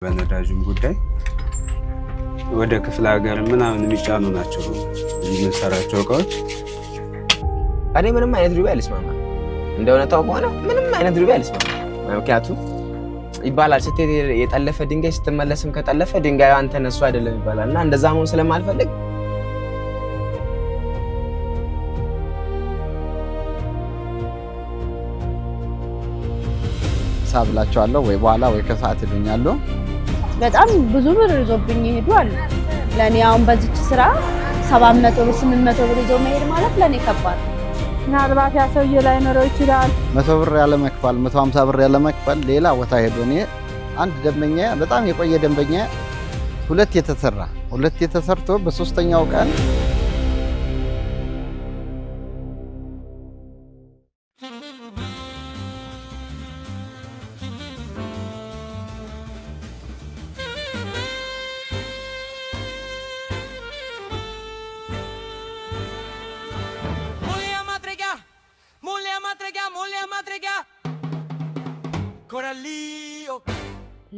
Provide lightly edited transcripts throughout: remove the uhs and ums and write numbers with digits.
በነዳጅም ጉዳይ ወደ ክፍለ ሀገር ምናምን የሚጫኑ ናቸው የምንሰራቸው እቃዎች። እኔ ምንም አይነት ዱቤ አልስማማ እንደሆነታው ከሆነ ምንም አይነት ዱቤ አልስማማ። ምክንያቱም ይባላል ስትሄድ የጠለፈ ድንጋይ ስትመለስም ከጠለፈ ድንጋዩ አንተ ነሱ አይደለም ይባላል እና እንደዛ መሆን ስለማልፈልግ ሳብላቸዋለሁ ወይ በኋላ ወይ ከሰዓት ይሉኛል። በጣም ብዙ ብር ይዞብኝ ይሄዳል። ለኔ አሁን በዚህ ስራ 700 ብር 800 ብር ይዞ መሄድ ማለት ለኔ ከባድ ነው። ምናልባት ያ ሰውዬ ላይ ኖሮ ይችላል 100 ብር ያለ መክፈል 150 ብር ያለ መክፈል ሌላ ቦታ ሄዶ እኔ አንድ ደንበኛ በጣም የቆየ ደንበኛ ሁለት የተሰርቶ በሶስተኛው ቀን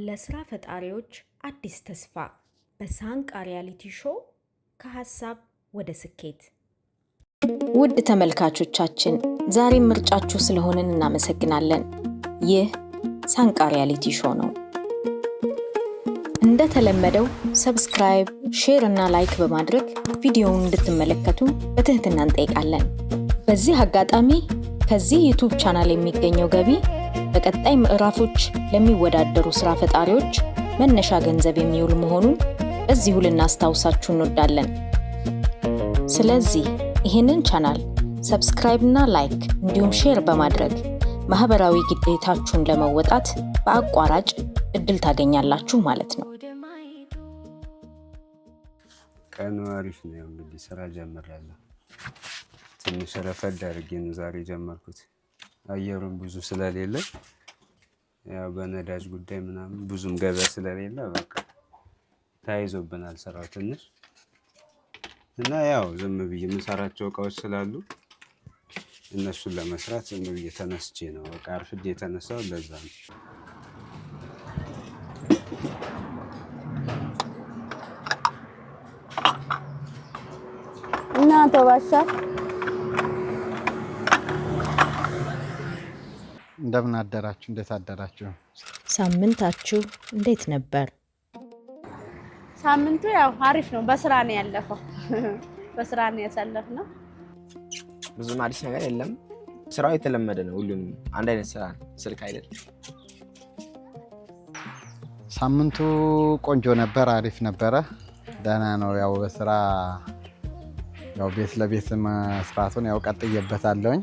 ለስራ ፈጣሪዎች አዲስ ተስፋ በሳንቃ ሪያሊቲ ሾው ከሐሳብ ወደ ስኬት። ውድ ተመልካቾቻችን ዛሬም ምርጫችሁ ስለሆነን እናመሰግናለን። ይህ ሳንቃ ሪያሊቲ ሾው ነው። እንደተለመደው ሰብስክራይብ፣ ሼር እና ላይክ በማድረግ ቪዲዮውን እንድትመለከቱ በትህትና እንጠይቃለን። በዚህ አጋጣሚ ከዚህ ዩቲዩብ ቻናል የሚገኘው ገቢ በቀጣይ ምዕራፎች ለሚወዳደሩ ስራ ፈጣሪዎች መነሻ ገንዘብ የሚውል መሆኑን እዚሁ ልናስታውሳችሁ እንወዳለን። ስለዚህ ይህንን ቻናል ሰብስክራይብ እና ላይክ እንዲሁም ሼር በማድረግ ማህበራዊ ግዴታችሁን ለመወጣት በአቋራጭ እድል ታገኛላችሁ ማለት ነው። ቀኑ አሪፍ ነው። እንግዲህ ስራ ጀምራለሁ። ትንሽ ረፈድ አድርጌ ነው ዛሬ ጀመርኩት። አየሩን ብዙ ስለሌለ ያው በነዳጅ ጉዳይ ምናምን ብዙም ገበያ ስለሌለ በቃ ታይዞብናል ስራው ትንሽ እና ያው ዝም ብዬ የምሰራቸው እቃዎች ስላሉ እነሱን ለመስራት ዝም ብዬ ተነስቼ ነው በቃ አርፍጄ የተነሳው ለዛ ነው። እና ተባሻ እንደምን አደራችሁ? እንዴት አደራችሁ? ሳምንታችሁ እንዴት ነበር? ሳምንቱ ያው አሪፍ ነው። በስራ ነው ያለፈው። በስራ ነው ያሳለፍነው። ብዙም አዲስ ነገር የለም። ስራው የተለመደ ነው። ሁሉም አንድ አይነት ስራ ነው። ስልክ አይደለም። ሳምንቱ ቆንጆ ነበር፣ አሪፍ ነበረ፣ ደህና ነው። ያው በስራ ያው ቤት ለቤት መስራቱን ያው ቀጥዬበታለሁኝ።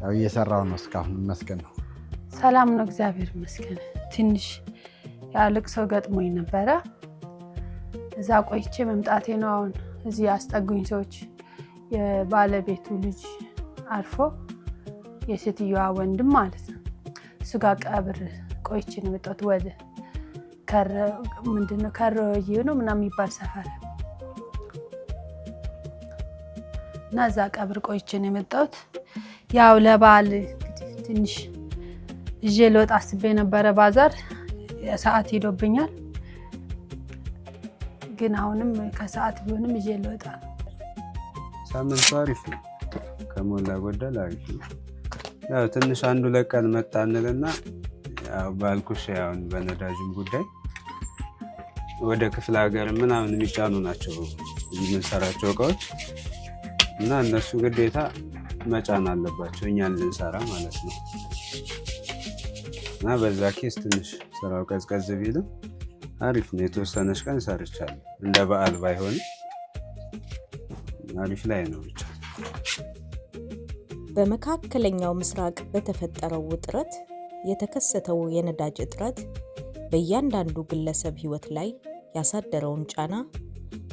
ያው እየሰራው ነው እስካሁን መስገን ነው። ሰላም ነው እግዚአብሔር ይመስገን። ትንሽ ያልቅ ሰው ገጥሞኝ ነበረ። እዛ ቆይቼ መምጣቴ ነው። አሁን እዚህ ያስጠጉኝ ሰዎች የባለቤቱ ልጅ አርፎ የሴትዮዋ ወንድም ማለት ነው እሱ ጋር ቀብር ቆይቼ ነው የመጣሁት። ወደ ምንድነው ከረዩ ነው ምናምን የሚባል ሰፈር እና እዛ ቀብር ቆይቼ ነው የመጣሁት። ያው ለባል ትንሽ እጄ ልወጣ አስቤ ነበረ ባዛር ሰዓት ሄዶብኛል። ግን አሁንም ከሰዓት ቢሆንም እጄ ልወጣ ነው። ሳምንቱ አሪፍ ነው፣ ከሞላ ጎደል አሪፍ ነው። ያው ትንሽ አንዱ ለቀን መጣንልና ያው ባልኩሽ ያው በነዳጅም ጉዳይ ወደ ክፍለ ሀገር ምናምን የሚጫኑ ናቸው የምንሰራቸው እቃዎች እና እነሱ ግዴታ መጫን አለባቸው እኛን ልንሰራ ማለት ነው። እና በዛ ኬስ ትንሽ ስራው ቀዝቀዝ ቢልም አሪፍ ነው። የተወሰነች ቀን ሰርቻለሁ። እንደ በዓል ባይሆንም አሪፍ ላይ ነው ብቻ። በመካከለኛው ምስራቅ በተፈጠረው ውጥረት የተከሰተው የነዳጅ እጥረት በእያንዳንዱ ግለሰብ ህይወት ላይ ያሳደረውን ጫና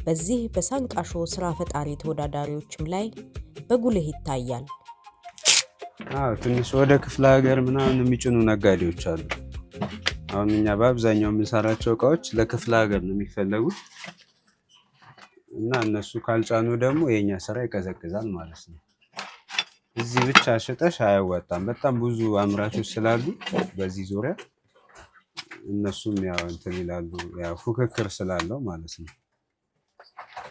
በዚህ በሳንቃ ሾው ስራ ፈጣሪ ተወዳዳሪዎችም ላይ በጉልህ ይታያል። ትንሽ ወደ ክፍለ ሀገር ምናምን የሚጭኑ ነጋዴዎች አሉ። አሁን እኛ በአብዛኛው የምንሰራቸው እቃዎች ለክፍለ ሀገር ነው የሚፈለጉት እና እነሱ ካልጫኑ ደግሞ የኛ ስራ ይቀዘቅዛል ማለት ነው። እዚህ ብቻ ሽጠሽ አያዋጣም። በጣም ብዙ አምራቾች ስላሉ በዚህ ዙሪያ እነሱም ያው እንትን ይላሉ ያው ፉክክር ስላለው ማለት ነው።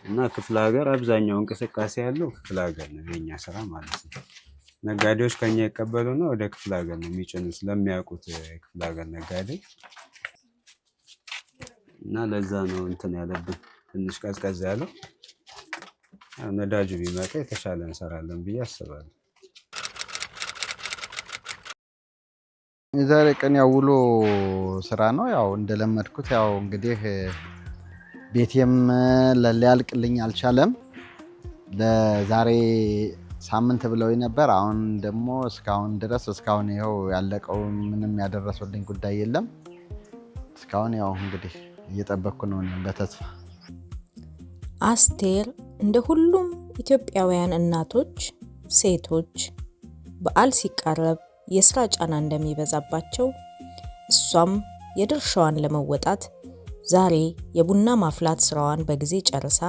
እና ክፍለ ሀገር አብዛኛው እንቅስቃሴ ያለው ክፍለ ሀገር ነው የኛ ስራ ማለት ነው። ነጋዴዎች ከኛ ይቀበሉና ወደ ክፍለ ሀገር ነው የሚጭኑት ስለሚያውቁት ክፍለ ሀገር ነጋዴ እና ለዛ ነው እንትን ያለብን ትንሽ ቀዝቀዝ ያለው። ነዳጁ ቢመጣ የተሻለ እንሰራለን ብዬ አስባለሁ። የዛሬ ቀን ያው ውሎ ስራ ነው። ያው እንደለመድኩት ያው እንግዲህ ቤቴም ሊያልቅልኝ አልቻለም። ለዛሬ ሳምንት ብለው ነበር። አሁን ደግሞ እስካሁን ይኸው ያለቀው ምንም ያደረሱልኝ ጉዳይ የለም። እስካሁን ያው እንግዲህ እየጠበቅኩ ነው በተስፋ። አስቴር እንደ ሁሉም ኢትዮጵያውያን እናቶች፣ ሴቶች በዓል ሲቃረብ የስራ ጫና እንደሚበዛባቸው እሷም የድርሻዋን ለመወጣት ዛሬ የቡና ማፍላት ስራዋን በጊዜ ጨርሳ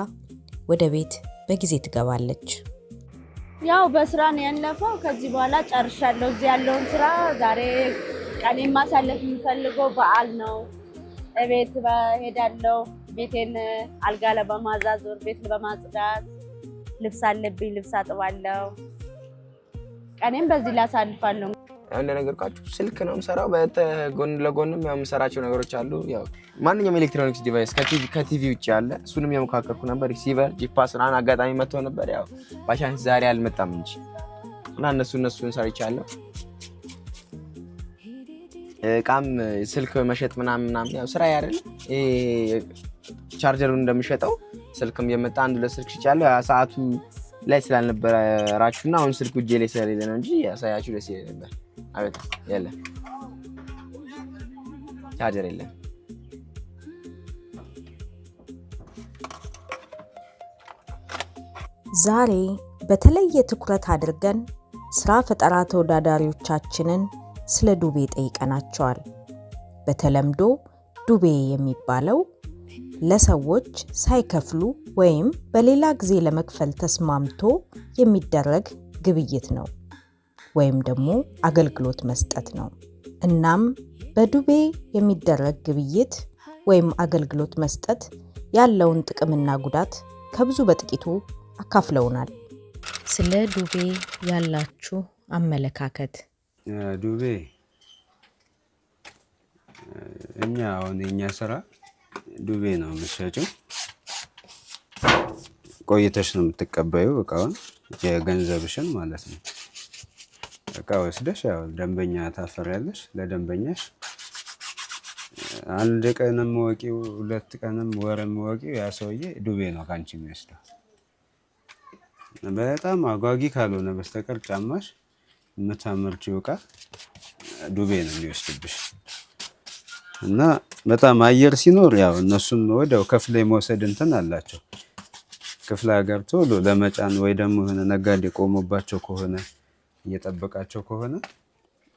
ወደ ቤት በጊዜ ትገባለች። ያው በስራ ነው ያለፈው። ከዚህ በኋላ ጨርሻለሁ እዚህ ያለውን ስራ። ዛሬ ቀኔን ማሳለፍ የምፈልገው በዓል ነው። ቤት ሄዳለሁ። ቤቴን አልጋ በማዛዞር ቤት በማጽዳት ልብስ አለብኝ፣ ልብስ አጥባለሁ። ቀኔን በዚህ ላሳልፋለሁ። ያው እንደነገርኳችሁ ስልክ ነው የምሰራው። በጎን ለጎንም ያው የምሰራቸው ነገሮች አሉ። ያው ማንኛውም ኤሌክትሮኒክስ ዲቫይስ ከቲቪ ውጭ ያለ እሱንም የሞካከርኩ ነበር። ሪሲቨር ጂፓስ እና አጋጣሚ መጥቶ ነበር። ያው ባሻንስ ዛሬ አልመጣም እንጂ እና እነሱን ሰርቻለሁ። እቃም ስልክ መሸጥ ምናምን ያው ስራ አይደል? ቻርጀሩን እንደምሸጠው ስልክም የመጣ አንድ ለስልክ ሽጫለሁ። ሰዓቱ ላይ ስላልነበራችሁና አሁን ስልኩ እጄ ላይ ስለሌለ ነው እንጂ ያሳያችሁ ደስ ይለኝ ነበር። አቤት የለም ቻርጀር የለም። ዛሬ በተለየ ትኩረት አድርገን ስራ ፈጠራ ተወዳዳሪዎቻችንን ስለ ዱቤ ጠይቀናቸዋል። በተለምዶ ዱቤ የሚባለው ለሰዎች ሳይከፍሉ ወይም በሌላ ጊዜ ለመክፈል ተስማምቶ የሚደረግ ግብይት ነው ወይም ደግሞ አገልግሎት መስጠት ነው። እናም በዱቤ የሚደረግ ግብይት ወይም አገልግሎት መስጠት ያለውን ጥቅምና ጉዳት ከብዙ በጥቂቱ አካፍለውናል። ስለ ዱቤ ያላችሁ አመለካከት? ዱቤ የኛ ስራ ዱቤ ነው የምትሸጪው። ቆይተሽ ነው የምትቀበዩ እቃውን፣ የገንዘብሽን ማለት ነው። እቃ ወስደሽ ያው ደንበኛ ታፈሪያለሽ። ለደንበኛሽ አንድ ቀንም ወቂው፣ ሁለት ቀንም ወርም ወቂው ያ ሰውዬ ዱቤ ነው ካንቺ የሚወስደው። በጣም አጓጊ ካልሆነ በስተቀር ጫማሽ የምታመርቺው እቃ ዱቤ ነው የሚወስድብሽ። እና በጣም አየር ሲኖር ያው እነሱም ወዲያው ከፍለ መውሰድ እንትን አላቸው። ክፍለ ሀገር ቶሎ ለመጫን ወይ ደግሞ የሆነ ነጋዴ ቆሞባቸው ከሆነ እየጠበቃቸው ከሆነ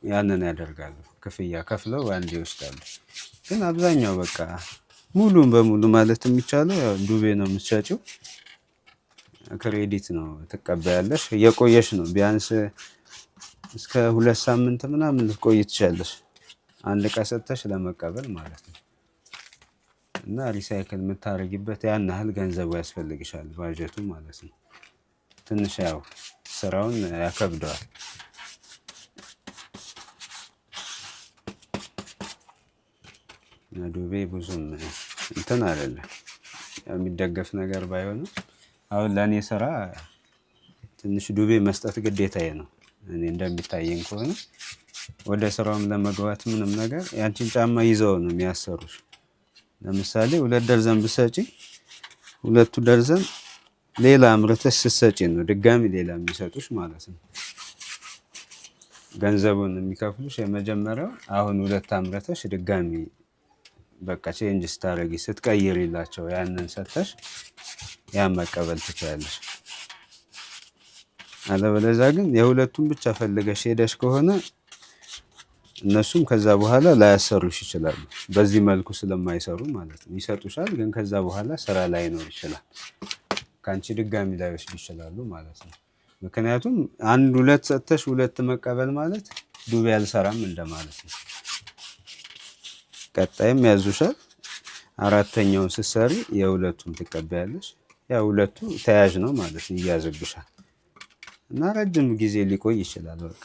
ያንን ያደርጋሉ። ክፍያ ከፍለው አንዴ ይወስዳሉ። ግን አብዛኛው በቃ ሙሉን በሙሉ ማለት የሚቻለው ያው ዱቤ ነው የምትሸጪው። ክሬዲት ነው ትቀበያለሽ። እየቆየሽ ነው ቢያንስ እስከ 2 ሳምንት ምናምን ልትቆይ ትችላለሽ አንድ ዕቃ ሰጥተሽ ለመቀበል ማለት ነው። እና ሪሳይክል የምታደርጊበት ያን ያህል ገንዘቡ ያስፈልግሻል፣ ባጀቱ ማለት ነው። ትንሽ ያው ስራውን ያከብደዋል። ዱቤ ብዙም እንትን አይደለም የሚደገፍ ነገር ባይሆንም አሁን ለእኔ ስራ ትንሽ ዱቤ መስጠት ግዴታዬ ነው። እኔ እንደሚታየኝ ከሆነ ወደ ስራውም ለመግባት ምንም ነገር ያንቺን ጫማ ይዘው ነው የሚያሰሩሽ። ለምሳሌ 2 ደርዘን ብትሰጪ 2 ደርዘን ሌላ አምርተሽ ስትሰጪ ነው ድጋሚ ሌላ የሚሰጡሽ ማለት ነው። ገንዘቡን የሚከፍሉሽ የመጀመሪያው አሁን 2 አምርተሽ ድጋሚ በቃ ቼንጅ ስታረጊ ስትቀይሪላቸው ያንን ሰጥተሽ ያን መቀበል ትችላለሽ። አለበለዚያ ግን የሁለቱን ብቻ ፈልገሽ ሄደሽ ከሆነ እነሱም ከዛ በኋላ ላያሰሩሽ ይችላሉ። በዚህ መልኩ ስለማይሰሩ ማለት ነው። ይሰጡሻል፣ ግን ከዛ በኋላ ስራ ላይኖር ይችላል። ካንቺ ድጋሚ ላይወስዱ ይችላሉ ማለት ነው። ምክንያቱም 1-2 ሰጥተሽ 2 መቀበል ማለት ዱቤ አልሰራም እንደማለት ነው። ቀጣይም ያዙሻል። አራተኛውን ስትሰሪ የሁለቱን ትቀበያለሽ። ያው ሁለቱ ተያዥ ነው ማለት ነው፣ ይያዝብሻል እና ረጅም ጊዜ ሊቆይ ይችላል። በቃ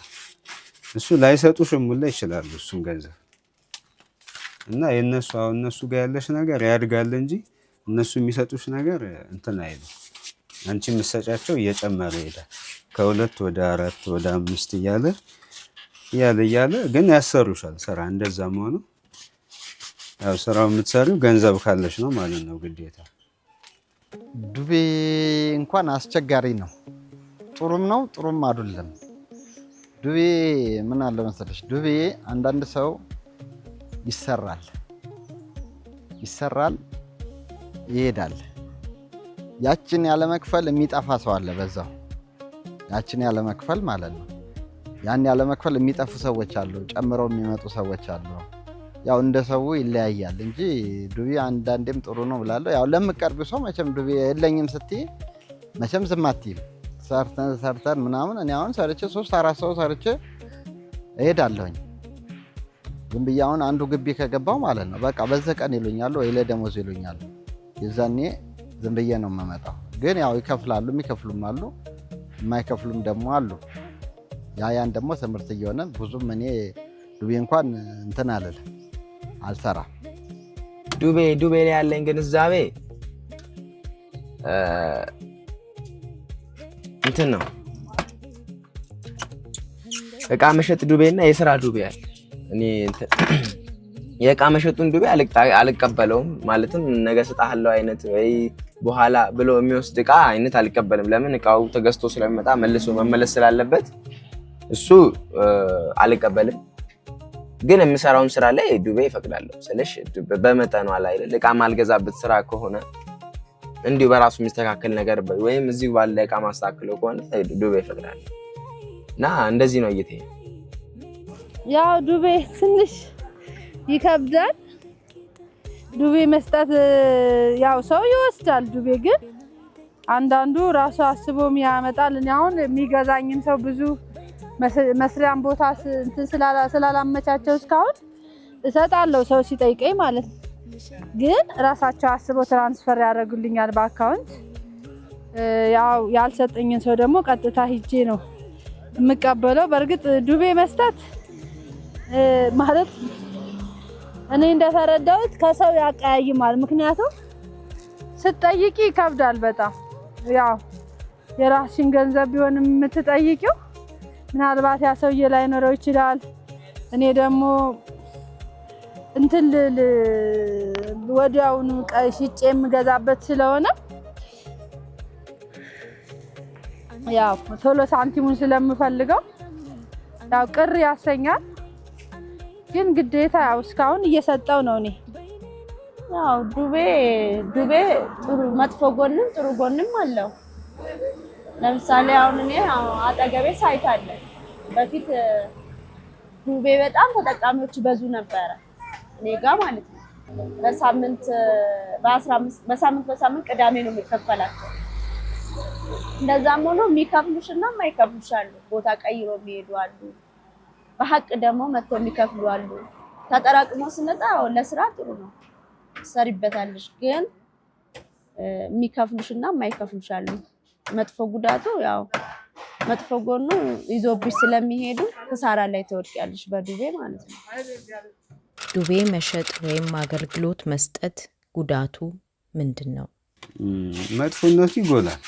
እሱ ላይሰጡሽም ሁላ ይችላሉ እሱን ገንዘብ እና የነሱ አሁን እነሱ ጋር ያለሽ ነገር ያድጋል እንጂ እነሱ የሚሰጡሽ ነገር እንትን አይልም። አንቺ የምትሰጫቸው እየጨመረ ይሄዳል። ከሁለት ወደ 4 ወደ 5 እያለ ግን ያሰሩሻል ስራ። እንደዛ መሆኑ ያው ስራው የምትሰሪው ገንዘብ ካለሽ ነው ማለት ነው ግዴታ። ዱቤ እንኳን አስቸጋሪ ነው። ጥሩም ነው ጥሩም አይደለም። ዱቤ ምን አለ መሰለሽ፣ ዱቤ አንዳንድ ሰው ይሰራል ይሄዳል። ያችን ያለ መክፈል የሚጠፋ ሰው አለ በዛው። ያችን ያለ መክፈል ማለት ነው። ያን ያለ መክፈል የሚጠፉ ሰዎች አሉ፣ ጨምረው የሚመጡ ሰዎች አሉ። ያው እንደ ሰው ይለያያል እንጂ ዱቤ አንዳንዴም ጥሩ ነው ብላለሁ። ያው ለምትቀርቢው ሰው መቼም ዱቤ የለኝም ስትይ መቼም ዝም አትይም። ሰርተን ምናምን እኔ አሁን ሰርቼ 3-4 ሰው ሰርቼ እሄዳለሁኝ። ዝም ብዬ አሁን አንዱ ግቢ ከገባው ማለት ነው በቃ በዚህ ቀን ይሉኛል ወይ ለደሞዝ ይሉኛል። የዛኔ ዝም ብዬ ነው የምመጣው። ግን ያው ይከፍላሉ፣ የሚከፍሉም አሉ፣ የማይከፍሉም ደግሞ አሉ። ያን ደግሞ ትምህርት እየሆነ ብዙም እኔ ዱቤ እንኳን እንትን አልሰራም። ዱቤ ላይ ያለኝ ግንዛቤ እንትን ነው። እቃ መሸጥ ዱቤና የስራ ዱቤ አለ። እኔ የእቃ መሸጡን ዱቤ አልቀበለውም። ማለትም ነገ ስጣለው አይነት ወይ በኋላ ብሎ የሚወስድ እቃ አይነት አልቀበልም። ለምን እቃው ተገዝቶ ስለሚመጣ መልሶ መመለስ ስላለበት እሱ አልቀበልም። ግን የምሰራውን ስራ ላይ ዱቤ ይፈቅዳለሁ። ስለሽ በመጠኑ ላይ እቃ ማልገዛበት ስራ ከሆነ እንዲሁ በራሱ የሚስተካከል ነገር ወይም እዚህ ባለ እቃ ማስተካከለው ከሆነ ዱቤ ይፈቅዳል እና እንደዚህ ነው እይቴ። ያው ዱቤ ትንሽ ይከብዳል። ዱቤ መስጠት ያው ሰው ይወስዳል። ዱቤ ግን አንዳንዱ ራሱ አስቦም ያመጣል። እኔ አሁን የሚገዛኝም ሰው ብዙ መስሪያን ቦታ ስላላመቻቸው እስካሁን እሰጣለሁ ሰው ሲጠይቀኝ ማለት ነው። ግን ራሳቸው አስበው ትራንስፈር ያደርጉልኛል በአካውንት። ያው ያልሰጠኝን ሰው ደግሞ ቀጥታ ሂጄ ነው የምቀበለው። በእርግጥ ዱቤ መስጠት ማለት እኔ እንደተረዳሁት ከሰው ያቀያይማል። ምክንያቱም ስትጠይቂ ይከብዳል በጣም። ያው የራስሽን ገንዘብ ቢሆን የምትጠይቂው ምናልባት ያ ሰውዬ ላይኖረው ይችላል። እኔ ደግሞ እንትን ወዲያውኑ ሽጬ የምገዛበት ስለሆነ ያው ቶሎ ሳንቲሙን ስለምፈልገው ያው ቅር ያሰኛል። ግን ግዴታ ያው እስካሁን እየሰጠው ነው። እኔ ያው ዱቤ ጥሩ መጥፎ ጎንም ጥሩ ጎንም አለው። ለምሳሌ አሁን እኔ አጠገቤ ሳይት አለ። በፊት ዱቤ በጣም ተጠቃሚዎች በዙ ነበረ እኔ ጋር ማለት ነው። በሳምንት ቅዳሜ ነው የሚከፈላቸው። እንደዛም ሆኖ የሚከፍሉሽና የማይከፍሉሽ አሉ። ቦታ ቀይሮ የሚሄዱ አሉ። በሐቅ ደግሞ መጥቶ የሚከፍሉ አሉ። ተጠራቅሞ ሲመጣ ለስራ ጥሩ ነው ትሰሪበታለሽ። ግን የሚከፍሉሽና የማይከፍሉሽ አሉ። መጥፎ ጉዳቱ ያው መጥፎ ጎኑ ይዞብሽ ስለሚሄዱ ክሳራ ላይ ትወድቂያለሽ በዱቤ ማለት ነው። ዱቤ መሸጥ ወይም አገልግሎት መስጠት ጉዳቱ ምንድን ነው? መጥፎነቱ ይጎላል።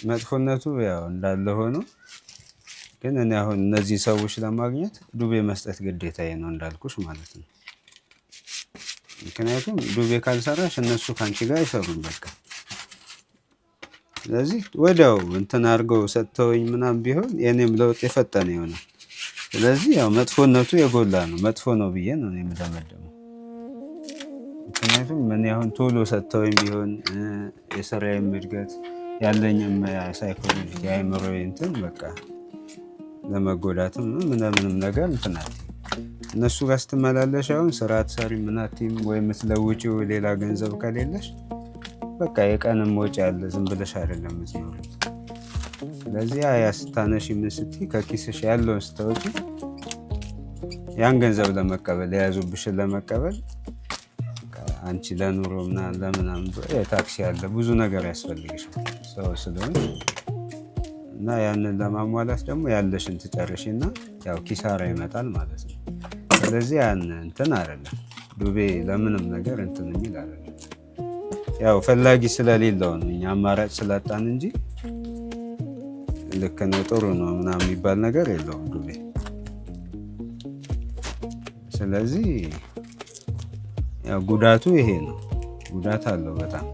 መጥፎነቱ ያው እንዳለ ሆኖ ግን እኔ አሁን እነዚህ ሰዎች ለማግኘት ዱቤ መስጠት ግዴታዬ ነው እንዳልኩሽ ማለት ነው። ምክንያቱም ዱቤ ካልሰራሽ እነሱ ካንቺ ጋር አይሰሩም በቃ። ስለዚህ ወዲያው እንትን አድርገው ሰጥተውኝ ምናምን ቢሆን የኔም ለውጥ የፈጠነ ይሆናል። ስለዚህ ያው መጥፎነቱ የጎላ ነው። መጥፎ ነው ብዬ ነው የምደመደመው። ምክንያቱም ምን ያሁን ቶሎ ሰጥተውኝ ቢሆን የስራዬም እድገት ያለኝም ሳይኮሎጂ የአእምሮ እንትን በቃ ለመጎዳትም ምንም ነገር እንትናት እነሱ ጋር ስትመላለሽ አሁን ስራ ትሰሪ ምናቲም ወይ የምትለውጪው ሌላ ገንዘብ ከሌለሽ በቃ የቀንም ወጪ ያለ ዝም ብለሽ አይደለም የምትኖሪው። ስለዚህ ያ ስታነሺ ምን ስትይ ከኪስሽ ያለውን ስታወጪ ያን ገንዘብ ለመቀበል የያዙብሽን ለመቀበል አንቺ ለኑሮ ለምናምን ታክሲ ያለ ብዙ ነገር ያስፈልግሻል ሰው ስለሆነ እና ያንን ለማሟላት ደግሞ ያለሽን ትጨርሽና ያው ኪሳራ ይመጣል ማለት ነው። ስለዚህ ያን እንትን አይደለም ዱቤ ለምንም ነገር እንትን የሚል አይደለም። ያው ፈላጊ ስለሌለው ነው እኛ አማራጭ ስላጣን እንጂ ልክ ነው ጥሩ ነው ምናምን የሚባል ነገር የለውም ዱቤ። ስለዚህ ያው ጉዳቱ ይሄ ነው። ጉዳት አለው በጣም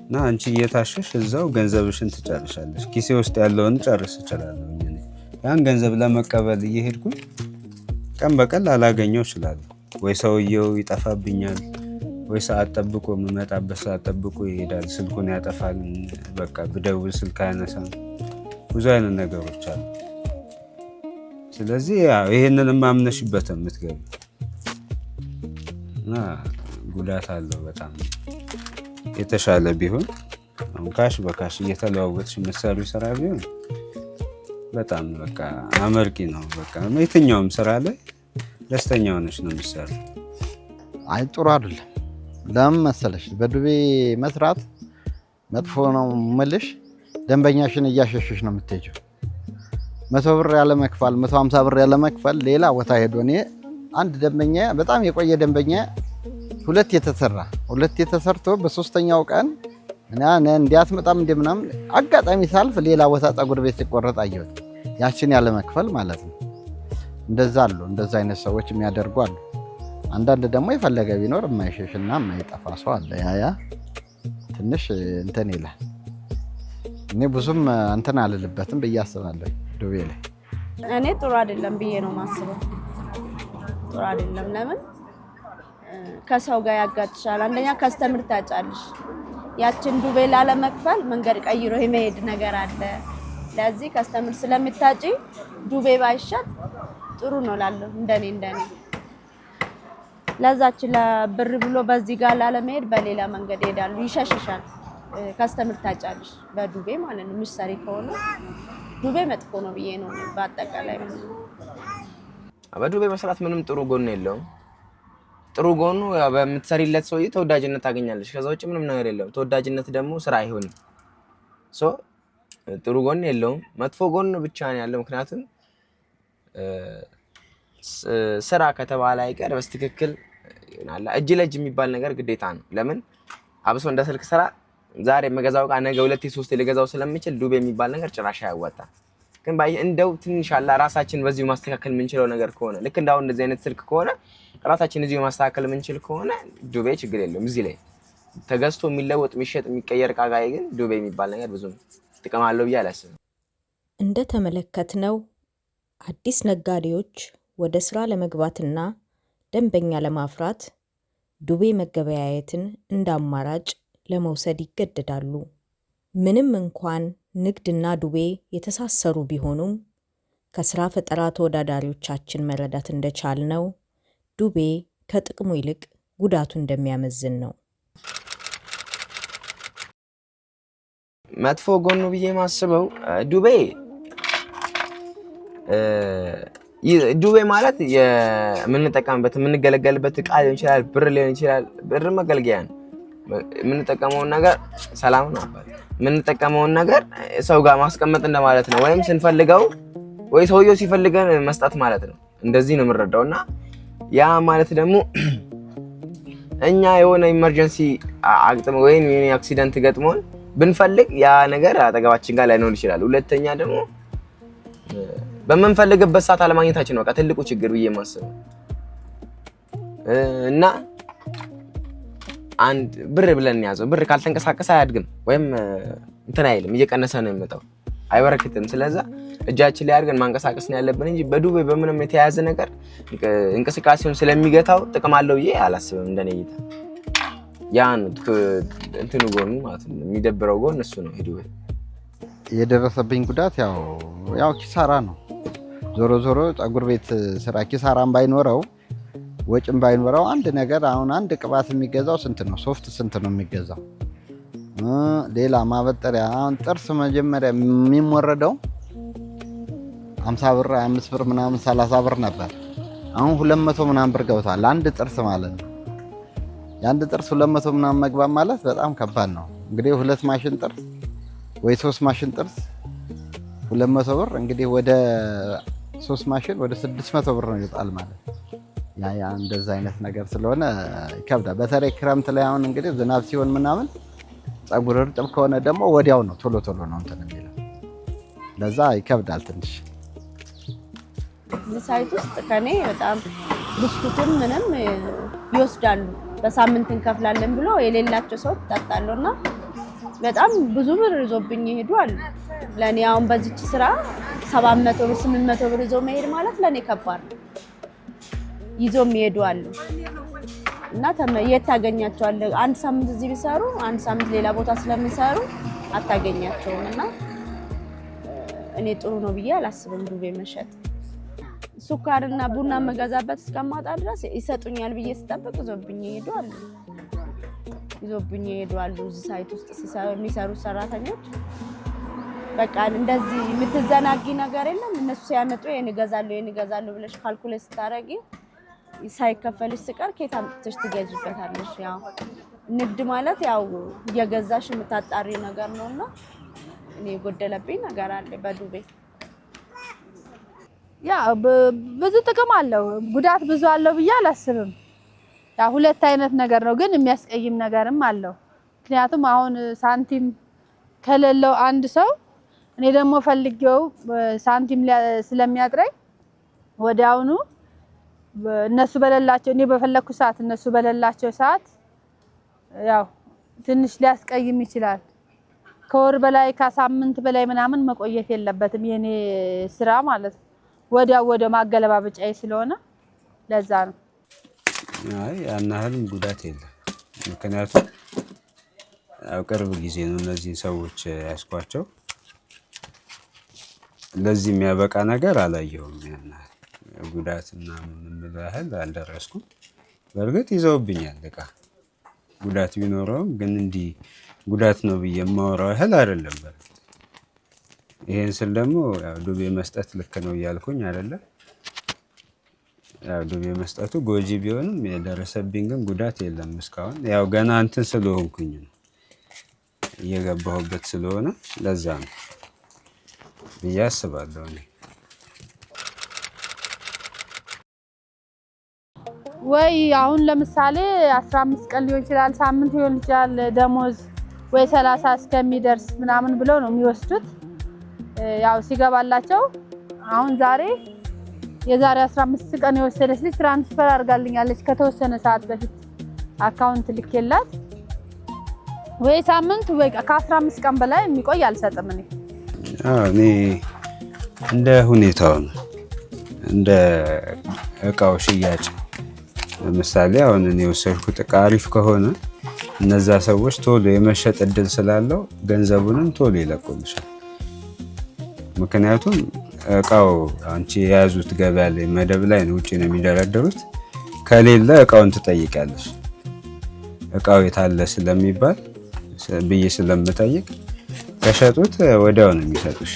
እና አንቺ እየታሸሽ እዛው ገንዘብሽን ትጨርሻለሽ። ኪሴ ውስጥ ያለውን ጨርስ እችላለሁ እኔ ያን ገንዘብ ለመቀበል እየሄድኩኝ ቀን በቀን ላላገኘው እችላለሁ። ወይ ሰውየው ይጠፋብኛል፣ ወይ ሰዓት ጠብቆ የምመጣበት ሰዓት ጠብቆ ይሄዳል፣ ስልኩን ያጠፋል። በቃ ብደውል ስልክ አያነሳም። ብዙ አይነት ነገሮች አሉ። ስለዚህ ይሄንን ማምነሽበት የምትገቢ እና ጉዳት አለው በጣም የተሻለ ቢሆን አሁን ካሽ በካሽ እየተለዋወጥሽ የምትሰሪው ስራ ቢሆን በጣም በቃ አመርቂ ነው። በቃ የትኛውም ስራ ላይ ደስተኛ ሆነሽ ነው የምትሰሪው። አይ ጥሩ አይደለም። ለምን መሰለሽ በዱቤ መስራት መጥፎ ነው የምልሽ። ደንበኛሽን እያሸሸሽ ነው የምትሄጂው። 100 ብር ያለ መክፈል 150 ብር ያለ መክፈል ሌላ ቦታ ሄዶ እኔ አንድ ደንበኛ በጣም የቆየ ደንበኛ ሁለት የተሰርቶ በሶስተኛው ቀን እና እንዲያትመጣም እንደምናምን አጋጣሚ ሳልፍ ሌላ ቦታ ፀጉር ቤት ሲቆረጥ አየሁት። ያችን ያለ መክፈል ማለት ነው። እንደዛ አሉ። እንደዛ አይነት ሰዎች የሚያደርጉ አሉ። አንዳንድ ደግሞ የፈለገ ቢኖር የማይሸሽና የማይጠፋ ሰው አለ። ያ ትንሽ እንትን ይላል። እኔ ብዙም እንትን አልልበትም ብዬ አስባለሁ ዱቤ ላይ። እኔ ጥሩ አይደለም ብዬ ነው ማስበው። ጥሩ አይደለም። ለምን ከሰው ጋር ያጋጭሻል። አንደኛ ከስተምር ታጫለሽ። ያችን ዱቤ ላለመክፈል መንገድ ቀይሮ የመሄድ ነገር አለ። ለዚህ ከስተምር ስለምታጪ ዱቤ ባይሻት ጥሩ ነው ላለው እንደኔ ለዛች ለብር ብሎ በዚህ ጋር ላለመሄድ በሌላ መንገድ ይሄዳሉ፣ ይሸሽሻል። ከስተምር ታጫለሽ በዱቤ ማለት ነው። ምሳሌ ከሆነ ዱቤ መጥፎ ነው ብዬ ነው በአጠቃላይ። በዱቤ መስራት ምንም ጥሩ ጎን የለውም። ጥሩ ጎኑ ያው በምትሰሪለት ሰውዬ ተወዳጅነት ታገኛለሽ። ከዛ ውጭ ምንም ነገር የለውም። ተወዳጅነት ደግሞ ስራ አይሆንም። ጥሩ ጎን የለውም፣ መጥፎ ጎን ብቻ ነው ያለው። ምክንያቱም ስራ ከተባለ አይቀር በስትክክል ይሆናል። እጅ ለእጅ የሚባል ነገር ግዴታ ነው። ለምን አብሶ እንደ ስልክ ስራ ዛሬ መገዛው ዕቃ ነገ 2 3 ልገዛው ስለምችል ዱቤ የሚባል ነገር ጭራሽ አያዋጣም። ግን እንደው ትንሽ አላ ራሳችን በዚሁ ማስተካከል የምንችለው ነገር ከሆነ ልክ እንዳው እንደዚህ አይነት ስልክ ከሆነ ራሳችን እዚሁ ማስተካከል የምንችል ከሆነ ዱቤ ችግር የለውም። እዚህ ላይ ተገዝቶ የሚለወጥ የሚሸጥ የሚቀየር ዕቃ ጋር ግን ዱቤ የሚባል ነገር ብዙም ጥቅም አለው ብዬ አላስብም። እንደተመለከትነው አዲስ ነጋዴዎች ወደ ስራ ለመግባትና ደንበኛ ለማፍራት ዱቤ መገበያየትን እንደ አማራጭ ለመውሰድ ይገደዳሉ። ምንም እንኳን ንግድና ዱቤ የተሳሰሩ ቢሆኑም ከስራ ፈጠራ ተወዳዳሪዎቻችን መረዳት እንደቻልነው ዱቤ ከጥቅሙ ይልቅ ጉዳቱ እንደሚያመዝን ነው። መጥፎ ጎኑ ብዬ ማስበው ዱቤ ማለት የምንጠቀምበት የምንገለገልበት ዕቃ ሊሆን ይችላል፣ ብር ሊሆን ይችላል። ብር መገልገያ ነው። የምንጠቀመውን ነገር ሰላም ነው አባል የምንጠቀመውን ነገር ሰው ጋር ማስቀመጥ እንደማለት ነው። ወይም ስንፈልገው ወይ ሰውየው ሲፈልገን መስጠት ማለት ነው። እንደዚህ ነው የምንረዳውና ያ ማለት ደግሞ እኛ የሆነ ኢመርጀንሲ አግጥሞ ወይም የሆነ አክሲደንት ገጥሞን ብንፈልግ ያ ነገር አጠገባችን ጋር ላይኖር ይችላል። ሁለተኛ ደግሞ በመንፈልግበት ሰዓት አለማግኘታችን ነው ትልቁ ችግር ብዬ ማስበው እና አንድ ብር ብለን ያዘው ብር ካልተንቀሳቀሰ አያድግም ወይም እንትን አይልም፣ እየቀነሰ ነው የሚመጣው፣ አይበረክትም። ስለዚህ እጃችን ላይ አድርገን ማንቀሳቀስ ነው ያለብን እንጂ በዱቤ በምንም የተያያዘ ነገር እንቅስቃሴውን ስለሚገታው ጥቅም አለው ብዬ አላስብም። እንደኔ እይታ ያን እንትኑ ጎኑ ማለት ነው የሚደብረው ጎን እሱ ነው። ዱቤ የደረሰብኝ ጉዳት ያው ኪሳራ ነው። ዞሮ ዞሮ ፀጉር ቤት ስራ ኪሳራም ባይኖረው ወጭም ባይኖረው አንድ ነገር አሁን አንድ ቅባት የሚገዛው ስንት ነው? ሶፍት ስንት ነው የሚገዛው? ሌላ ማበጠሪያ አሁን ጥርስ መጀመሪያ የሚሞረደው 50 ብር 25 ብር ምናምን 30 ብር ነበር። አሁን 200 ምናምን ብር ገብቷል አንድ ጥርስ ማለት ነው። የአንድ ጥርስ 200 ምናምን መግባት ማለት በጣም ከባድ ነው። እንግዲህ 2 ማሽን ጥርስ ወይ 3 ማሽን ጥርስ 200 ብር እንግዲህ ወደ 3 ማሽን ወደ 600 ብር ነው ይወጣል ማለት ያ እንደዛ አይነት ነገር ስለሆነ ይከብዳል። በተለይ ክረምት ላይ አሁን እንግዲህ ዝናብ ሲሆን ምናምን ፀጉር እርጥብ ከሆነ ደግሞ ወዲያው ነው ቶሎ ነው እንትን የሚለው ለዛ ይከብዳል ትንሽ። ሳይት ውስጥ ከኔ በጣም ብስኩትም ምንም ይወስዳሉ። በሳምንት እንከፍላለን ብሎ የሌላቸው ሰው ተጣጣሉና በጣም ብዙ ብር ይዞብኝ ይሄዳሉ። ለኔ አሁን በዚች ስራ 700 ብር 800 ብር ይዞ መሄድ ማለት ለኔ ከባድ ነው። ይዞም ይሄዳሉ እና የት ታገኛቸዋለህ? አንድ ሳምንት እዚህ ቢሰሩ አንድ ሳምንት ሌላ ቦታ ስለሚሰሩ አታገኛቸውም። እና እኔ ጥሩ ነው ብዬ አላስብም ዱቤ መሸጥ። ሱካርና ቡና መገዛበት እስከማጣ ድረስ ይሰጡኛል ብዬ ስጠብቅ ይዞብኝ ይሄዳሉ። እዚህ ሳይት ውስጥ የሚሰሩ ሰራተኞች በቃ እንደዚህ የምትዘናጊ ነገር የለም። እነሱ ሲያመጡ ይሄን እገዛለሁ ብለሽ ካልኩሌት ስታረጊ ሳይከፈልሽ ስቀር ከየት አምጥተሽ ትገዥበታለሽ? ያው ንግድ ማለት ያው እየገዛሽ የምታጣሪ ነገር ነውና እኔ የጎደለብኝ ነገር አለ በዱቤ። ያ ብዙ ጥቅም አለው፣ ጉዳት ብዙ አለው ብዬ አላስብም። ያ ሁለት አይነት ነገር ነው፣ ግን የሚያስቀይም ነገርም አለው። ምክንያቱም አሁን ሳንቲም ከሌለው አንድ ሰው እኔ ደግሞ ፈልጌው ሳንቲም ስለሚያጥረኝ ወዲያውኑ እነሱ በሌላቸው እኔ በፈለኩ ሰዓት እነሱ በሌላቸው ሰዓት ያው ትንሽ ሊያስቀይም ይችላል። ከወር በላይ ከሳምንት በላይ ምናምን መቆየት የለበትም የኔ ስራ ማለት ነው። ወዲያው ወደ ማገለባበጫዬ ስለሆነ ለዛ ነው። አይ ያናህልም ጉዳት የለም። ምክንያቱም ያው ቅርብ ጊዜ ነው እነዚህ ሰዎች ያስኳቸው። ለዚህ የሚያበቃ ነገር አላየሁም። ያናህል ጉዳትና ምንም ያህል አልደረስኩም። በእርግጥ ይዘውብኛል እቃ ጉዳት ቢኖረውም ግን እንዲህ ጉዳት ነው ብዬ የማወራው ያህል አይደለም። በእርግጥ ይሄን ስል ደግሞ ያው ዱቤ መስጠት ልክ ነው እያልኩኝ አይደለም። ያው ዱቤ መስጠቱ ጎጂ ቢሆንም የደረሰብኝ ግን ጉዳት የለም እስካሁን። ያው ገና እንትን ስለሆንኩኝ ነው እየገባሁበት ስለሆነ ለዛ ነው ብዬ አስባለሁ እኔ። ወይ አሁን ለምሳሌ 15 ቀን ሊሆን ይችላል፣ ሳምንት ሊሆን ይችላል፣ ደሞዝ ወይ 30 እስከሚደርስ ምናምን ብለው ነው የሚወስዱት። ያው ሲገባላቸው አሁን የዛሬ 15 ቀን የወሰደች ልጅ ትራንስፈር አድርጋልኛለች ከተወሰነ ሰዓት በፊት አካውንት ልኬላት፣ ወይ ሳምንት ወይ ከ15 ቀን በላይ የሚቆይ አልሰጥም እኔ። እኔ እንደ ሁኔታው ነው እንደ እቃው ሽያጭ። ለምሳሌ አሁን እኔ የወሰድኩት እቃ አሪፍ ከሆነ እነዛ ሰዎች ቶሎ የመሸጥ እድል ስላለው ገንዘቡንም ቶሎ ይለቁልሻል። ምክንያቱም እቃው አንቺ የያዙት ገበያ ላይ መደብ ላይ ነው፣ ውጪ ነው የሚደረደሩት። ከሌለ እቃውን ትጠይቃለሽ። እቃው የታለ ስለሚባል ብዬ ስለምጠይቅ ከሸጡት ወዲያው ነው የሚሰጡሽ።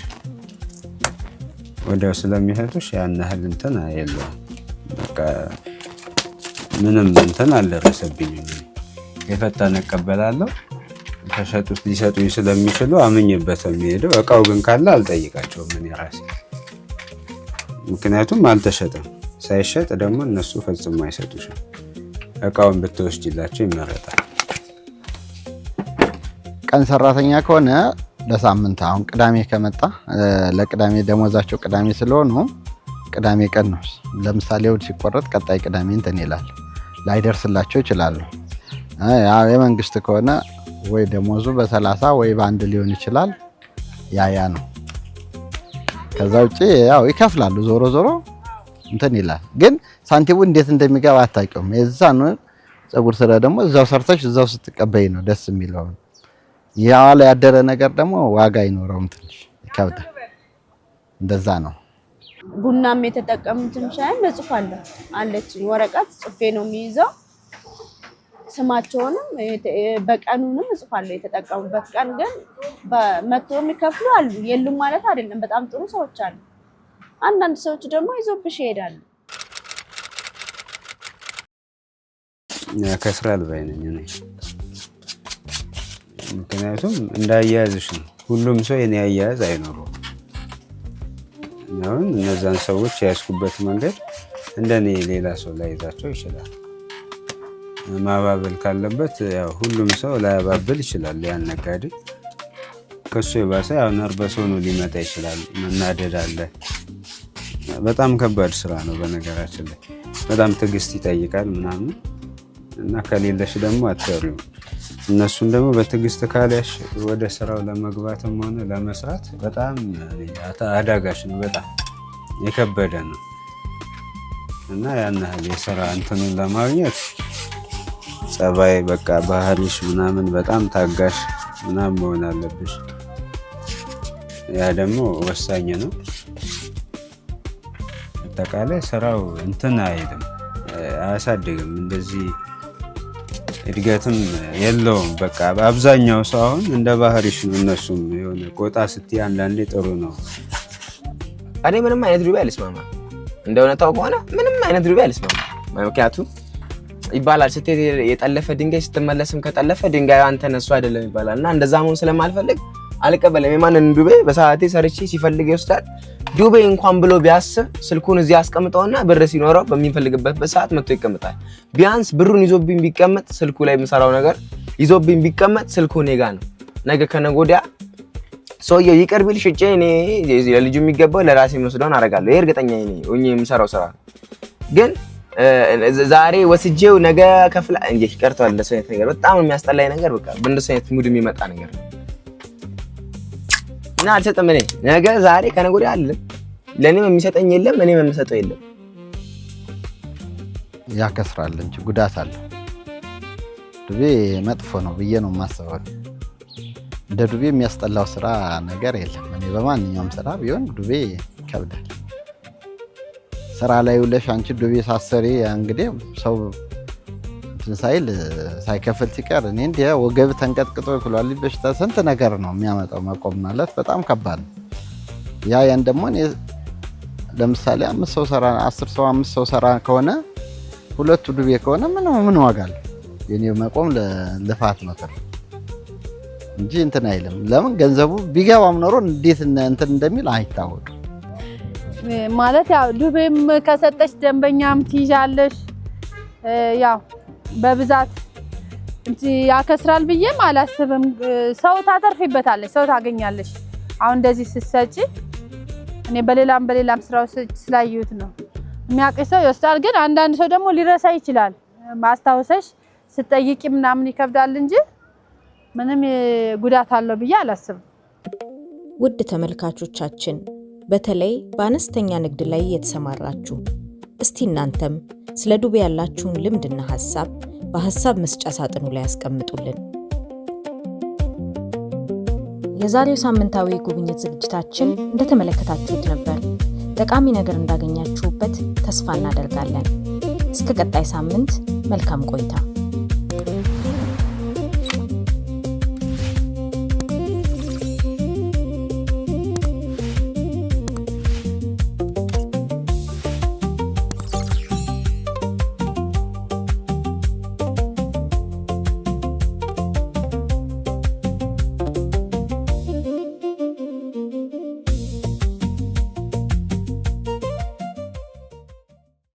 ወዲያው ስለሚሰጡሽ ያን ያህል እንትን የለውም። በቃ ምንም እንትን አልደረሰብኝም። የፈጠነ እቀበላለሁ። ከሸጡት ሊሰጡኝ ስለሚችሉ አምኜበት የሚሄደው። እቃው ግን ካለ አልጠይቃቸውም እኔ ራሴ። ምክንያቱም አልተሸጠም። ሳይሸጥ ደግሞ እነሱ ፈጽሞ አይሰጡሽም። እቃውን ብትወስጂላቸው ይመረጣል። ቀን ሰራተኛ ከሆነ ለሳምንት አሁን ቅዳሜ ከመጣ ለቅዳሜ ደሞዛቸው ቅዳሜ ስለሆኑ ቅዳሜ ቀን ነው። ለምሳሌ እሑድ ሲቆረጥ ቀጣይ ቅዳሜ እንትን ይላል፣ ላይደርስላቸው ይችላሉ። ያው የመንግስት ከሆነ ወይ ደሞዙ በ30 ወይ በአንድ ሊሆን ይችላል። ያ ነው። ከዛ ውጪ ያው ይከፍላሉ። ዞሮ እንትን ይላል። ግን ሳንቲሙ እንዴት እንደሚገባ አታውቂውም። የዛን ፀጉር ስራ ደግሞ እዛው ሰርተሽ እዛው ስትቀበይ ነው ደስ የሚለው። ያው ላይ ያደረ ነገር ደግሞ ዋጋ አይኖረውም፣ ትንሽ ይከብዳል። እንደዛ ነው። ቡናም የተጠቀሙትን ሻይ በጽሁፍ አለች ወረቀት ጽፌ ነው የሚይዘው። ስማቸውንም በቀኑንም እጽፋለሁ። የተጠቀሙበት ቀን ግን በመቶ የሚከፍሉ አሉ፣ የሉም ማለት አይደለም። በጣም ጥሩ ሰዎች አሉ። አንዳንድ ሰዎች ደግሞ ይዞብሽ ይሄዳሉ። ያከስራል ባይ ነኝ እኔ። ምክንያቱም እንዳያያዝሽ ነው። ሁሉም ሰው የኔ አያያዝ አይኖረው። አሁን እነዛን ሰዎች ያስኩበት መንገድ እንደኔ ሌላ ሰው ላይዛቸው ይችላል። ማባበል ካለበት ያው ሁሉም ሰው ላያባብል ይችላል። ያን ነጋዴ ከሱ የባሰ ያው ነርበስ ሆኖ ሊመጣ ይችላል። መናደድ አለ። በጣም ከባድ ስራ ነው በነገራችን ላይ። በጣም ትዕግስት ይጠይቃል ምናምን እና ከሌለሽ ደግሞ አትሰሪው። እነሱን ደግሞ በትዕግስት ካልያሽ ወደ ስራው ለመግባትም ሆነ ለመስራት በጣም አዳጋች ነው። በጣም የከበደ ነው እና ያን ያህል የስራ እንትኑን ለማግኘት ጸባይ በቃ ባህሪሽ ምናምን በጣም ታጋሽ ምናምን መሆን አለብሽ። ያ ደግሞ ወሳኝ ነው። አጠቃላይ ስራው እንትን አይልም፣ አያሳድግም፣ እንደዚህ እድገትም የለውም። በቃ በአብዛኛው ሰው አሁን እንደ ባህሪሽ ነው። እነሱም የሆነ ቆጣ ስትይ አንዳንዴ ጥሩ ነው። እኔ ምንም አይነት ዱቤ አልስማማ። እንደ እውነታው ከሆነ ምንም አይነት ዱቤ አልስማማ። ምክንያቱም ይባላል ስትሄድ የጠለፈ ድንጋይ ስትመለስም ከጠለፈ ድንጋዩ አንተ ነሱ አይደለም ይባላል እና እንደዛ መሆን ስለማልፈልግ አልቀበለም። የማንን ዱቤ በሰዓቴ ሰርቼ ሲፈልግ ይወስዳል። ዱቤ እንኳን ብሎ ቢያስብ ስልኩን እዚህ አስቀምጠውና ብር ሲኖረው በሚፈልግበት በሰዓት መጥቶ ይቀመጣል። ቢያንስ ብሩን ይዞብኝ ቢቀመጥ ስልኩ ላይ የምሰራው ነገር ይዞብኝ ቢቀመጥ ስልኩ እኔ ጋር ነው። ነገ ከነገ ወዲያ ሰውየው ይቅር ቢል ሽጬ እኔ ለልጁ የሚገባው ለራሴ መስዶን አደርጋለሁ። ይሄ እርግጠኛ ነኝ ሆኜ የምሰራው ስራ ግን ዛሬ ወስጄው ነገ ከፍላ እንጂ ቀርቷል። እንደሱ አይነት ነገር በጣም የሚያስጠላኝ ነገር በቃ በእንደሱ አይነት ሙድ የሚመጣ ነገር ነው እና አልሰጥም። እኔ ነገ ዛሬ ከነገ ወዲያ አለ ለኔም የሚሰጠኝ የለም እኔም የምሰጠው የለም። ያከስራል እንጂ ጉዳት አለው። ዱቤ መጥፎ ነው ብዬ ነው የማስበው። እንደ ዱቤ የሚያስጠላው ስራ ነገር የለም። እኔ በማንኛውም ስራ ቢሆን ዱቤ ይከብዳል። ስራ ላይ ውለሽ አንቺ ዱቤ ሳሰሪ እንግዲህ ሰው ሳይል ሳይከፍል ሲቀር እኔ እንደ ወገብ ተንቀጥቅጦ ኩላሊት በሽታ ስንት ነገር ነው የሚያመጣው። መቆም ማለት በጣም ከባድ ነው። ያን ደግሞ እኔ ለምሳሌ 5 ሰው ሰራ 10 ሰው 5 ሰው ሰራ ከሆነ ሁለቱ ዱቤ ከሆነ ምን ዋጋ አለው? የኔ መቆም ልፋት ነው እንጂ እንትን አይልም። ለምን ገንዘቡ ቢገባም ኖሮ እንዴት እንትን እንደሚል አይታወቅም። ማለት ያው ዱቤም ከሰጠች ደንበኛም ትይዣለሽ። ያው በብዛት ያከስራል ብዬም አላስብም። ሰው ታተርፊበታለሽ፣ ሰው ታገኛለሽ። አሁን እንደዚህ ስትሰጪ እኔ በሌላም ስራው ስላየሁት ነው። የሚያውቅ ሰው ይወስዳል። ግን አንዳንድ ሰው ደግሞ ሊረሳ ይችላል። ማስታወሰሽ ስትጠይቂ ምናምን ይከብዳል እንጂ ምንም ጉዳት አለው ብዬ አላስብም። ውድ ተመልካቾቻችን በተለይ በአነስተኛ ንግድ ላይ የተሰማራችሁ እስቲ እናንተም ስለ ዱቤ ያላችሁን ልምድና ሐሳብ በሐሳብ መስጫ ሳጥኑ ላይ ያስቀምጡልን። የዛሬው ሳምንታዊ ጉብኝት ዝግጅታችን እንደተመለከታችሁት ነበር። ጠቃሚ ነገር እንዳገኛችሁበት ተስፋ እናደርጋለን። እስከ ቀጣይ ሳምንት መልካም ቆይታ።